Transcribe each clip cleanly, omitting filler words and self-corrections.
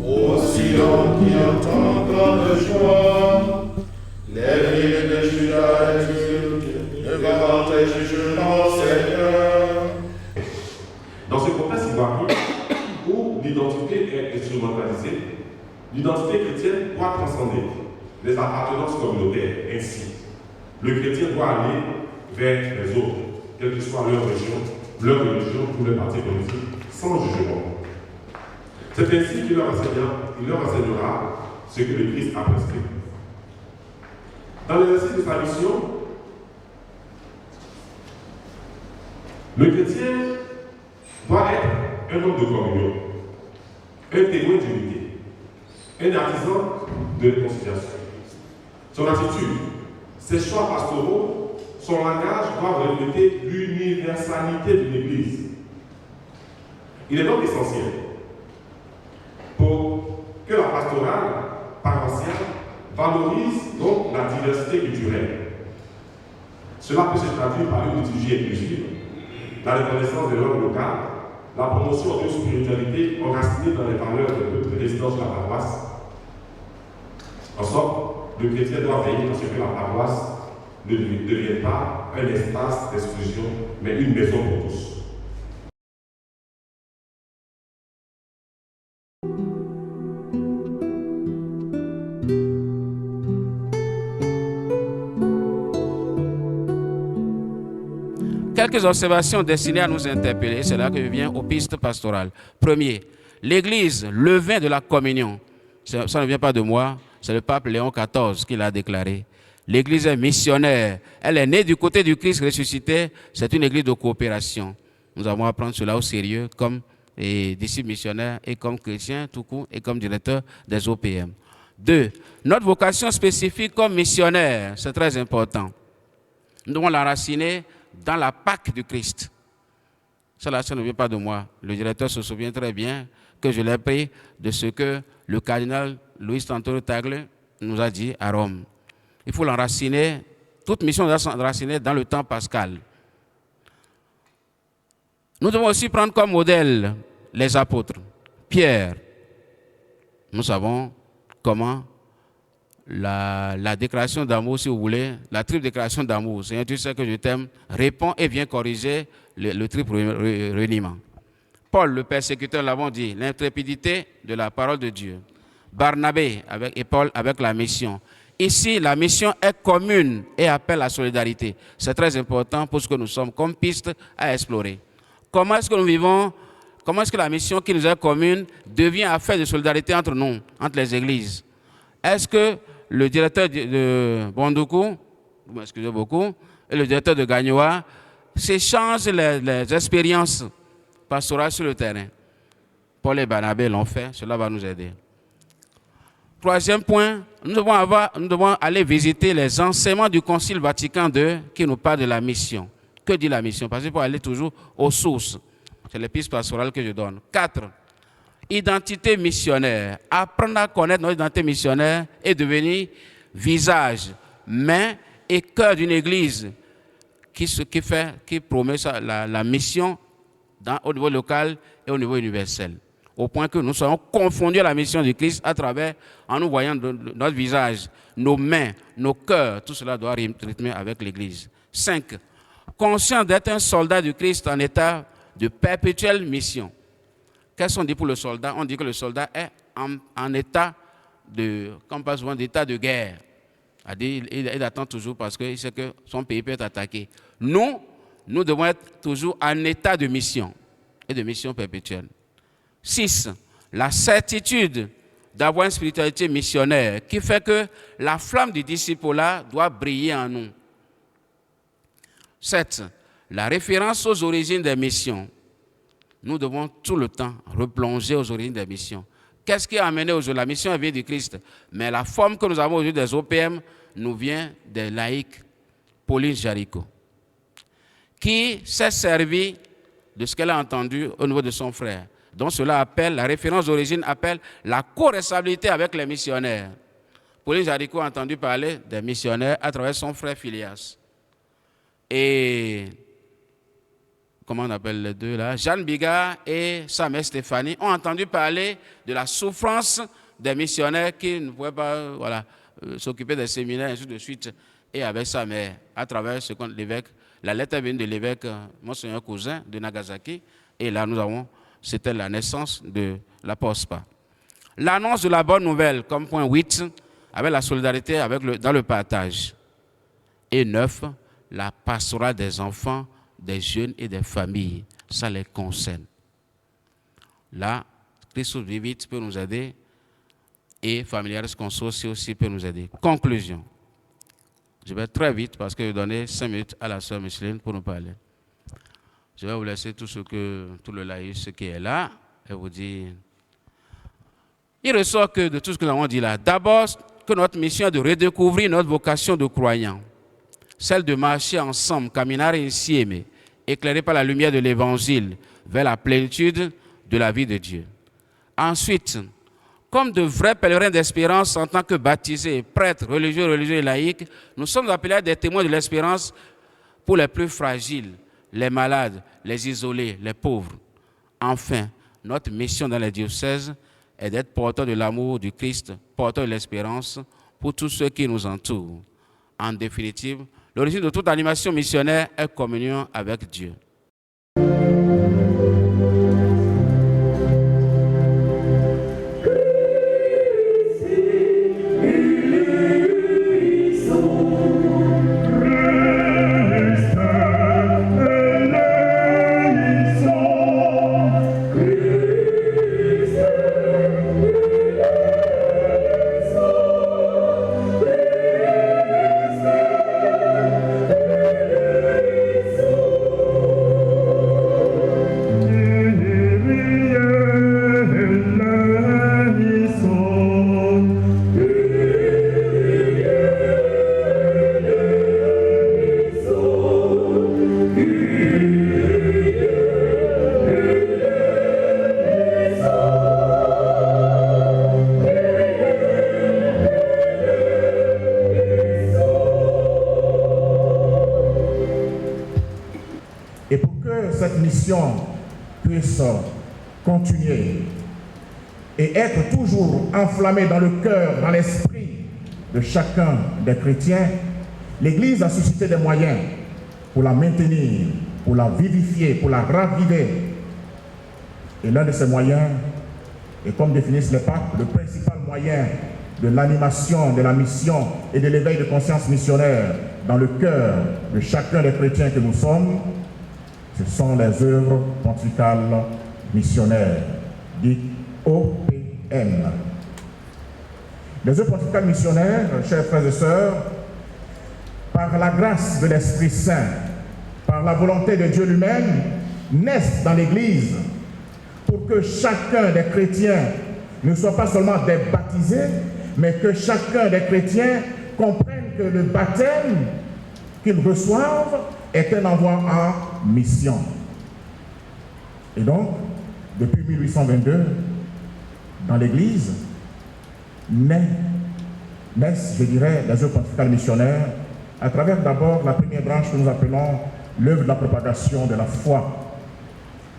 Ô Sion qui entendra de joie, les villes de Juda exultent devant tes jugements, Seigneur. Dans ce contexte ivoirien, où l'identité est instrumentalisée, l'identité chrétienne doit transcender les appartenances communautaires. Ainsi, le chrétien doit aller vers les autres, quelle que soit leur religion ou leur parti politique, sans jugement. C'est ainsi qu'il leur enseignera ce que le Christ a prescrit. Dans l'exercice de sa mission, le chrétien doit être un homme de communion, un témoin d'unité, un artisan de réconciliation. Son attitude, ses choix pastoraux, son langage doivent refléter l'universalité de l'Église. Il est donc essentiel pour que la pastorale paroissiale valorise donc la diversité culturelle. Cela peut se traduire par une liturgie inclusive, la reconnaissance des langues locales, la promotion d'une spiritualité enracinée dans les valeurs de résidence de la paroisse. En somme, le chrétien doit veiller à ce que la paroisse ne devienne pas un espace d'exclusion, mais une maison pour tous. Quelques observations destinées à nous interpeller, c'est là que je viens aux pistes pastorales. Premier, l'Église, le vin de la communion. Ça ne vient pas de moi, c'est le pape Léon XIV qui l'a déclaré. L'Église est missionnaire, elle est née du côté du Christ ressuscité, c'est une Église de coopération. Nous avons à prendre cela au sérieux comme disciples missionnaires et comme chrétiens tout court et comme directeur des OPM. Deux, notre vocation spécifique comme missionnaire, c'est très important. Nous devons l'enraciner dans la Pâque du Christ. Ça ne vient pas de moi. Le directeur se souvient très bien que je l'ai pris de ce que le cardinal Luis Antonio Tagle nous a dit à Rome. Il faut l'enraciner, toute mission doit s'enraciner dans le temps pascal. Nous devons aussi prendre comme modèle les apôtres. Pierre, nous savons comment la déclaration d'amour, si vous voulez, la triple déclaration d'amour, Seigneur, tu sais que je t'aime, répond et vient corriger le triple reniement. Paul, le persécuteur, l'avons dit, l'intrépidité de la parole de Dieu. Barnabé et Paul avec la mission. Ici, la mission est commune et appelle à la solidarité. C'est très important pour ce que nous sommes comme piste à explorer. Comment est-ce que nous vivons? Comment est-ce que la mission qui nous est commune devient affaire de solidarité entre nous, entre les églises? Est-ce que le directeur de Bondoukou, vous m'excusez beaucoup, et le directeur de Gagnoa s'échangent les expériences pastorales sur le terrain? Paul et Barnabé l'ont fait, cela va nous aider. Troisième point, nous devons aller visiter les enseignements du Concile Vatican II qui nous parlent de la mission. Que dit la mission? Parce qu'il faut aller toujours aux sources. C'est les pistes pastorales que je donne. 4. Identité missionnaire. Apprendre à connaître notre identité missionnaire et devenir visage, main et cœur d'une église qui promet la mission au niveau local et au niveau universel. Au point que nous soyons confondus à la mission du Christ en nous voyant notre visage, nos mains, nos cœurs, tout cela doit rythmer avec l'Église. 5. Conscient d'être un soldat du Christ en état de perpétuelle mission. Qu'est-ce qu'on dit pour le soldat? On dit que le soldat est en état comme pas souvent, d'état de guerre. Il attend toujours parce qu'il sait que son pays peut être attaqué. Nous devons être toujours en état de mission et de mission perpétuelle. 6. La certitude d'avoir une spiritualité missionnaire qui fait que la flamme du disciple-là doit briller en nous. 7. La référence aux origines des missions. Nous devons tout le temps replonger aux origines des missions. Qu'est-ce qui a amené aujourd'hui? La mission vient du Christ. Mais la forme que nous avons aujourd'hui des OPM nous vient des laïcs. Pauline Jaricot, qui s'est servi de ce qu'elle a entendu au niveau de son frère. Donc cela appelle, la référence d'origine appelle la co-responsabilité avec les missionnaires. Pauline Jaricot a entendu parler des missionnaires à travers son frère Phileas. Et comment on appelle les deux là, Jeanne Bigard et sa mère Stéphanie, ont entendu parler de la souffrance des missionnaires qui ne pouvaient pas s'occuper des séminaires, ainsi de suite, et avec sa mère, à travers ce qu'on l'évêque, la lettre venue de l'évêque Monseigneur Cousin de Nagasaki, et là c'était la naissance de l'apôtre. L'annonce de la bonne nouvelle, comme point 8, avec la solidarité dans le partage. Et 9, la pastorale des enfants, des jeunes et des familles. Ça les concerne. Là, Christus Vivit peut nous aider et Familiaris Consortio aussi peut nous aider. Conclusion. Je vais très vite parce que je vais donner 5 minutes à la sœur Micheline pour nous parler. Je vais vous laisser tout le laïus qui est là et vous dire. Il ressort que de tout ce que nous avons dit là, d'abord que notre mission est de redécouvrir notre vocation de croyants, celle de marcher ensemble, camminare insieme, éclairés par la lumière de l'Évangile, vers la plénitude de la vie de Dieu. Ensuite, comme de vrais pèlerins d'espérance en tant que baptisés, prêtres, religieux et laïcs, nous sommes appelés à des témoins de l'espérance pour les plus fragiles, les malades, les isolés, les pauvres. Enfin, notre mission dans les diocèses est d'être porteurs de l'amour du Christ, porteurs de l'espérance pour tous ceux qui nous entourent. En définitive, l'origine de toute animation missionnaire est communion avec Dieu. Puisse continuer et être toujours enflammé dans le cœur, dans l'esprit de chacun des chrétiens, l'Église a suscité des moyens pour la maintenir, pour la vivifier, pour la raviver. Et l'un de ces moyens est, comme définissent les papes, le principal moyen de l'animation, de la mission et de l'éveil de conscience missionnaire dans le cœur de chacun des chrétiens que nous sommes. Ce sont les œuvres pontificales missionnaires, dites OPM. Les œuvres pontificales missionnaires, chers frères et sœurs, par la grâce de l'Esprit Saint, par la volonté de Dieu lui-même, naissent dans l'Église pour que chacun des chrétiens ne soit pas seulement des baptisés, mais que chacun des chrétiens comprenne que le baptême qu'ils reçoivent est un envoi en mission. Et donc, depuis 1822, dans l'Église, naissent, je dirais, les œuvres pontificales missionnaires, à travers d'abord la première branche que nous appelons l'œuvre de la propagation de la foi.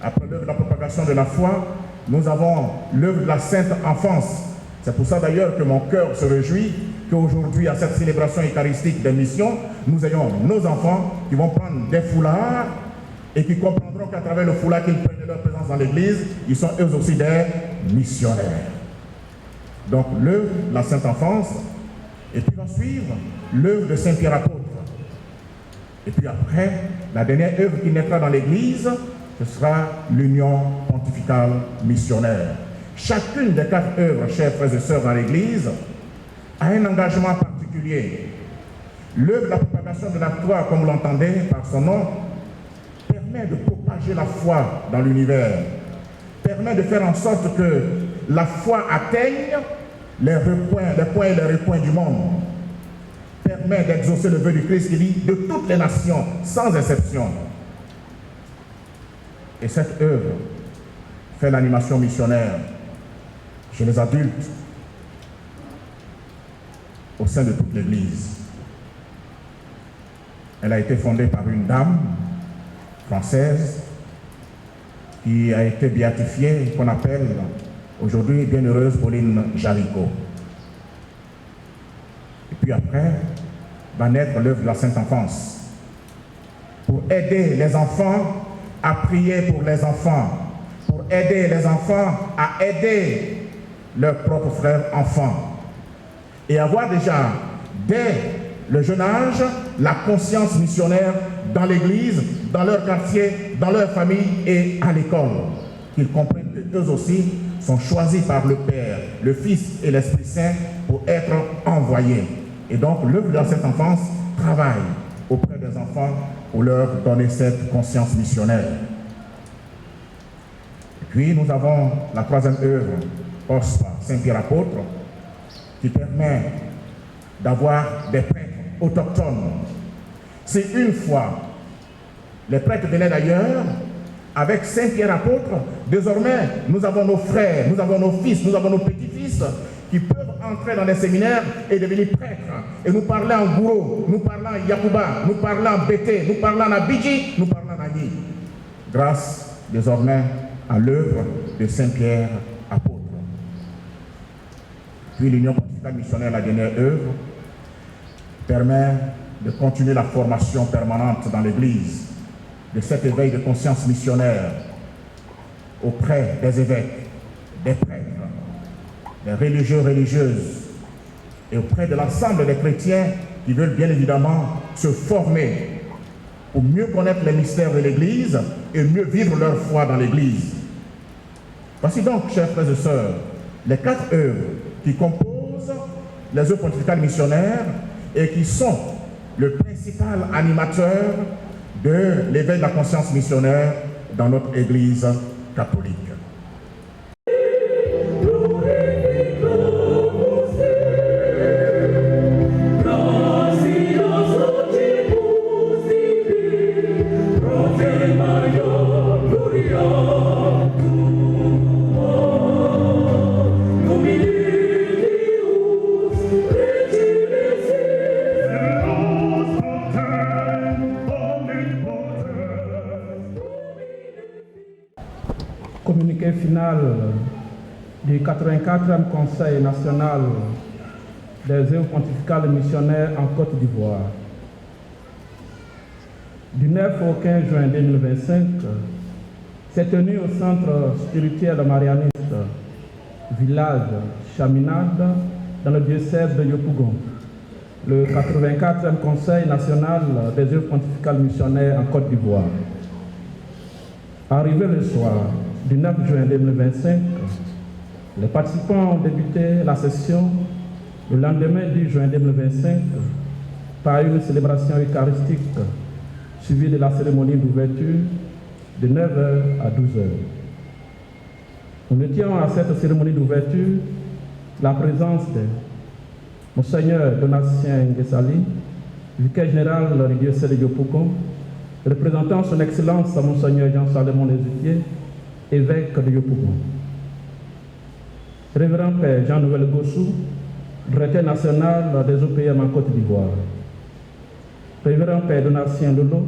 Après l'œuvre de la propagation de la foi, nous avons l'œuvre de la sainte enfance. C'est pour ça d'ailleurs que mon cœur se réjouit qu'aujourd'hui, à cette célébration eucharistique des missions, nous ayons nos enfants qui vont prendre des foulards et qui comprendront qu'à travers le foulard qu'ils prennent de leur présence dans l'Église, ils sont eux aussi des missionnaires. Donc l'œuvre de la Sainte Enfance, et puis va suivre l'œuvre de Saint Pierre apôtre. Et puis après, la dernière œuvre qui naîtra dans l'Église, ce sera l'union pontificale missionnaire. Chacune des 4 œuvres, chers frères et sœurs, dans l'Église, a un engagement particulier. L'œuvre de la propagation de la foi, comme vous l'entendez par son nom, permet de propager la foi dans l'univers, permet de faire en sorte que la foi atteigne les points et les recoins du monde, permet d'exaucer le vœu du Christ qui dit de toutes les nations, sans exception. Et cette œuvre fait l'animation missionnaire chez les adultes au sein de toute l'Église. Elle a été fondée par une dame française qui a été béatifiée, qu'on appelle aujourd'hui Bienheureuse Pauline Jaricot. Et puis après, va naître l'œuvre de la Sainte Enfance, pour aider les enfants à prier pour les enfants, pour aider les enfants à aider leurs propres frères enfants, et avoir déjà, dès le jeune âge, la conscience missionnaire dans l'Église, dans leur quartier, dans leur famille et à l'école. Qu'ils comprennent qu'eux aussi sont choisis par le Père, le Fils et l'Esprit Saint pour être envoyés. Et donc, l'œuvre de cette enfance travaille auprès des enfants pour leur donner cette conscience missionnaire. Et puis, nous avons la troisième œuvre, OSPA, Saint-Pierre Apôtre, qui permet d'avoir des prêtres autochtones. C'est une fois, les prêtres venaient d'ailleurs, avec Saint-Pierre Apôtre, désormais, nous avons nos frères, nous avons nos fils, nous avons nos petits-fils qui peuvent entrer dans les séminaires et devenir prêtres. Et nous parler en Gouro, nous parler en Yakuba, nous parler en Bété, nous parler en Abidji, nous parler en Agni. Grâce, désormais, à l'œuvre de Saint-Pierre Apôtre. Puis l'Union pontificale missionnaire, la dernière œuvre, permet de continuer la formation permanente dans l'Église, de cet éveil de conscience missionnaire auprès des évêques, des prêtres, des religieux, religieuses, et auprès de l'ensemble des chrétiens qui veulent bien évidemment se former pour mieux connaître les mystères de l'Église et mieux vivre leur foi dans l'Église. Voici donc, chers frères et sœurs, les 4 œuvres qui composent les œuvres pontificales missionnaires et qui sont le principal animateur de l'éveil de la conscience missionnaire dans notre Église catholique. Communiqué final du 84e Conseil national des œuvres pontificales missionnaires en Côte d'Ivoire. Du 9 au 15 juin 2025, s'est tenu au centre spirituel marianiste, village Chaminade, dans le diocèse de Yopougon, le 84e Conseil national des œuvres pontificales missionnaires en Côte d'Ivoire. Arrivé le soir du 9 juin 2025, les participants ont débuté la session le lendemain 10 juin 2025 par une célébration eucharistique suivie de la cérémonie d'ouverture de 9h à 12h. Nous notions à cette cérémonie d'ouverture la présence de Monseigneur Donatien Nguessali, vicaire général du diocèse de Yopougon, représentant son Excellence Monseigneur Jean-Salomon Lézutier, évêque de Yopougon. Révérend Père Jean-Noël Gossou, directeur national des OPM en Côte d'Ivoire. Révérend Père Donatien Lolo,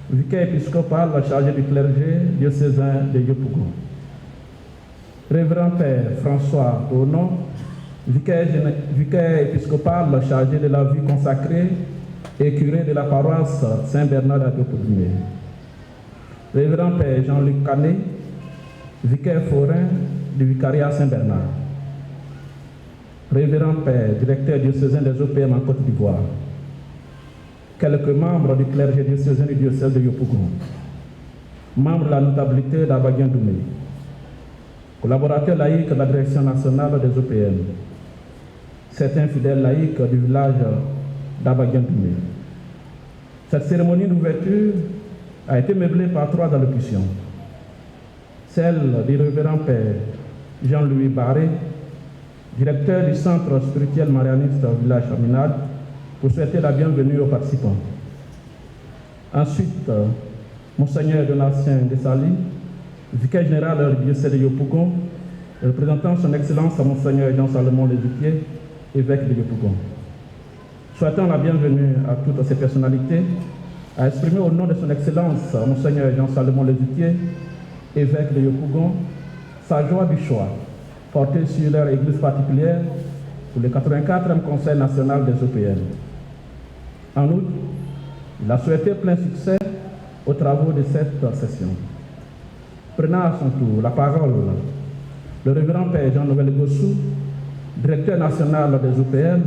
vicaire épiscopal chargé du clergé diocésain de Yopougon. Révérend Père François Onon, vicaire épiscopal chargé de la vie consacrée et curé de la paroisse Saint-Bernard à Yopougon. Révérend Père Jean-Luc Canet, vicaire forain du vicariat Saint-Bernard. Révérend Père, directeur diocésain des OPM en Côte d'Ivoire. Quelques membres du clergé diocésain du diocèse de Yopougon. Membres de la notabilité d'Abagien Doumé. Collaborateurs laïcs de la direction nationale des OPM. Certains fidèles laïcs du village d'Abagien Doumé. Cette cérémonie d'ouverture a été meublée par 3 allocutions. Celle du révérend Père Jean-Louis Barré, directeur du centre spirituel marianiste au village Chaminade, pour souhaiter la bienvenue aux participants. Ensuite, Monseigneur Donatien Nguessali, vicaire général du diocèse de Yopougon, représentant son Excellence Monseigneur Jean-Salomon Lézutier, évêque de Yopougon. Souhaitant la bienvenue à toutes ces personnalités, a exprimé au nom de son Excellence Monseigneur Jean-Salomon Lézutier, évêques de Yopougon, sa joie du choix, portée sur leur église particulière pour le 84e Conseil national des EPM. En outre, il a souhaité plein succès aux travaux de cette session. Prenant à son tour la parole, le révérend Père Jean-Noël Gossou, directeur national des EPM,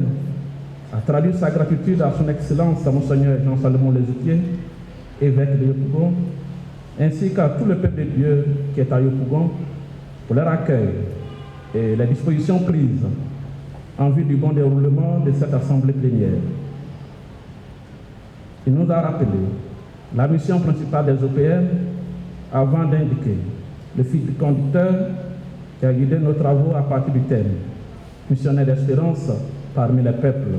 a traduit sa gratitude à son Excellence Monseigneur Jean-Salomon Lezoutier, évêque de Yopougon, ainsi qu'à tout le peuple de Dieu qui est à Yopougon pour leur accueil et les dispositions prises en vue du bon déroulement de cette assemblée plénière. Il nous a rappelé la mission principale des OPM avant d'indiquer le fil conducteur qui a guidé nos travaux à partir du thème « Missionnaire d'espérance parmi les peuples ».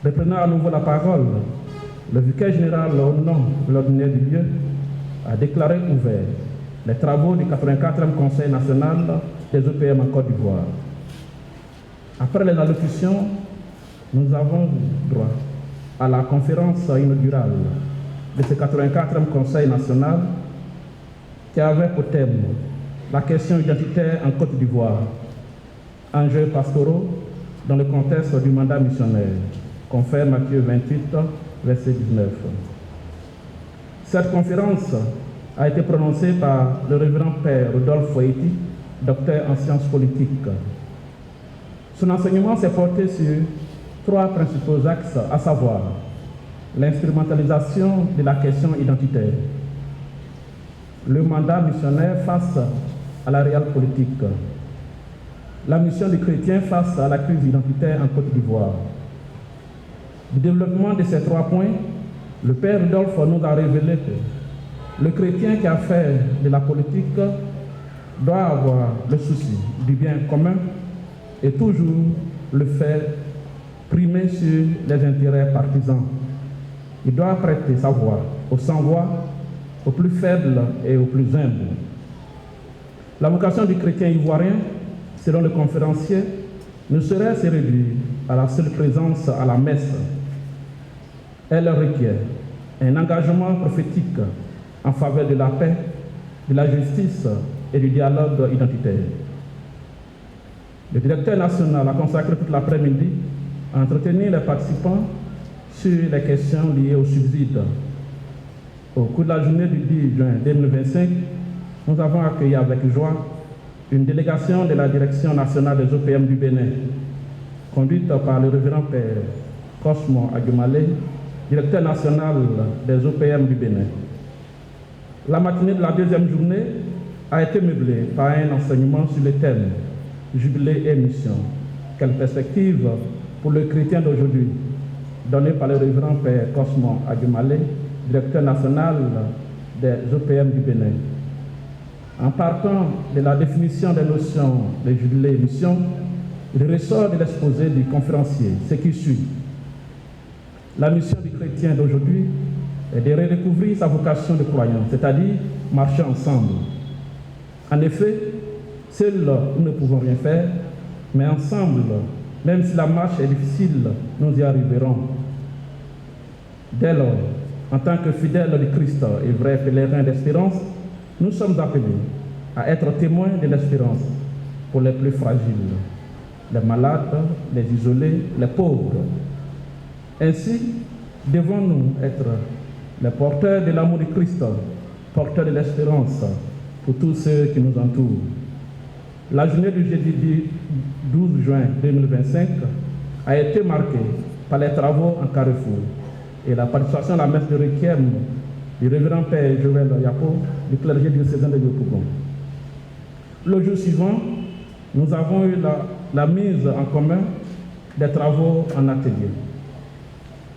Reprenant à nouveau la parole, le vicaire général au nom de l'ordinaire du lieu a déclaré ouvert les travaux du 84e Conseil national des EPM en Côte d'Ivoire. Après les allocutions, nous avons droit à la conférence inaugurale de ce 84e Conseil national qui avait pour thème la question identitaire en Côte d'Ivoire, enjeux pastoraux dans le contexte du mandat missionnaire, confère Matthieu 28, verset 19. Cette conférence a été prononcée par le révérend Père Rodolphe Foïti, docteur en sciences politiques. Son enseignement s'est porté sur 3 principaux axes, à savoir l'instrumentalisation de la question identitaire, le mandat missionnaire face à la réelle politique, la mission du chrétien face à la crise identitaire en Côte d'Ivoire. Du développement de ces 3 points, le Père Rodolphe nous a révélé que le chrétien qui a fait de la politique doit avoir le souci du bien commun et toujours le faire primer sur les intérêts partisans. Il doit prêter sa voix aux sans-voix, aux plus faibles et aux plus humbles. La vocation du chrétien ivoirien, selon le conférencier, ne saurait se réduire à la seule présence à la messe. Elle requiert un engagement prophétique en faveur de la paix, de la justice et du dialogue identitaire. Le directeur national a consacré toute l'après-midi à entretenir les participants sur les questions liées au subside. Au cours de la journée du 10 juin 2025, nous avons accueilli avec joie une délégation de la Direction nationale des OPM du Bénin, conduite par le révérend Père Cosmo Agumale, directeur national des OPM du Bénin. La matinée de la deuxième journée a été meublée par un enseignement sur le thème « Jubilé et mission. Quelle perspective pour le chrétien d'aujourd'hui » donné par le révérend Père Cosmo Agumale, directeur national des OPM du Bénin. En partant de la définition des notions de jubilé et mission, il ressort de l'exposé du conférencier ce qui suit. La mission du chrétien d'aujourd'hui est de redécouvrir sa vocation de croyant, c'est-à-dire marcher ensemble. En effet, seuls nous ne pouvons rien faire, mais ensemble, même si la marche est difficile, nous y arriverons. Dès lors, en tant que fidèles du Christ et vrais pèlerins d'espérance, nous sommes appelés à être témoins de l'espérance pour les plus fragiles, les malades, les isolés, les pauvres. Ainsi, devons-nous être les porteurs de l'amour du Christ, porteurs de l'espérance pour tous ceux qui nous entourent. La journée du jeudi 12 juin 2025 a été marquée par les travaux en Carrefour et la participation à la messe de requiem du révérend Père Joël Yapo du clergé diocésain de Yopougon. Le jour suivant, nous avons eu la mise en commun des travaux en atelier.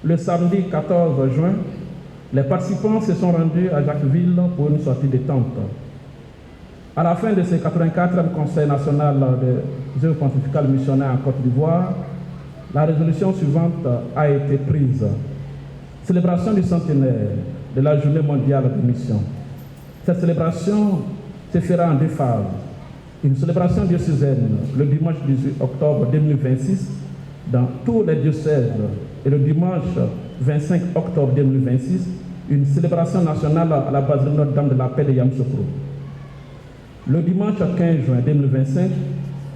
Le samedi 14 juin, les participants se sont rendus à Jacquesville pour une sortie de tente. À la fin de ce 84e Conseil national des œuvres pontificales missionnaires en Côte d'Ivoire, la résolution suivante a été prise. Célébration du centenaire de la Journée mondiale de mission. Cette célébration se fera en 2 phases. Une célébration diocésaine le dimanche 18 octobre 2026 dans tous les diocèses et le dimanche 25 octobre 2026 une célébration nationale à la basilique Notre-Dame de la Paix de Yamoussoukro. Le dimanche 15 juin 2025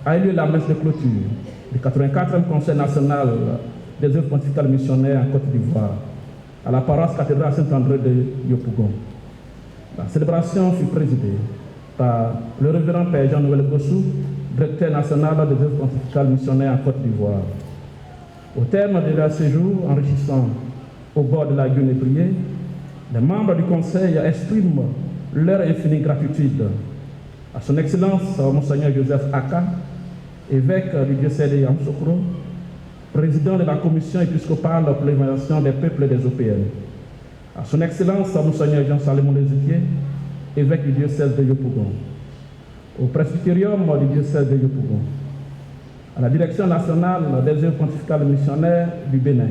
a eu lieu la messe de clôture du 84e Conseil national des œuvres pontificales missionnaires en Côte d'Ivoire, à la paroisse cathédrale Saint-André de Yopougon. La célébration fut présidée par le révérend Père Jean-Noël Gossou, directeur national des œuvres pontificales missionnaires en Côte d'Ivoire. Au terme de leur séjour enrichissant au bord de la Guinée-Priée, les membres du Conseil expriment leur infinie gratitude à son Excellence Monseigneur Joseph Aka, évêque du diocèse de Yamoussoukro, président de la Commission épiscopale pour l'évangélisation des peuples des OPM, à son Excellence Monseigneur Jean-Salémon Lézutier, évêque du diocèse de Yopougon, au presbytérium du diocèse de Yopougon, à la direction nationale des œuvres pontificales missionnaires du Bénin,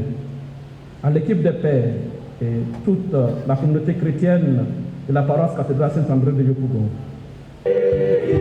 à l'équipe des pères et toute la communauté chrétienne de la paroisse cathédrale Saint-André de Yopougon. Hey,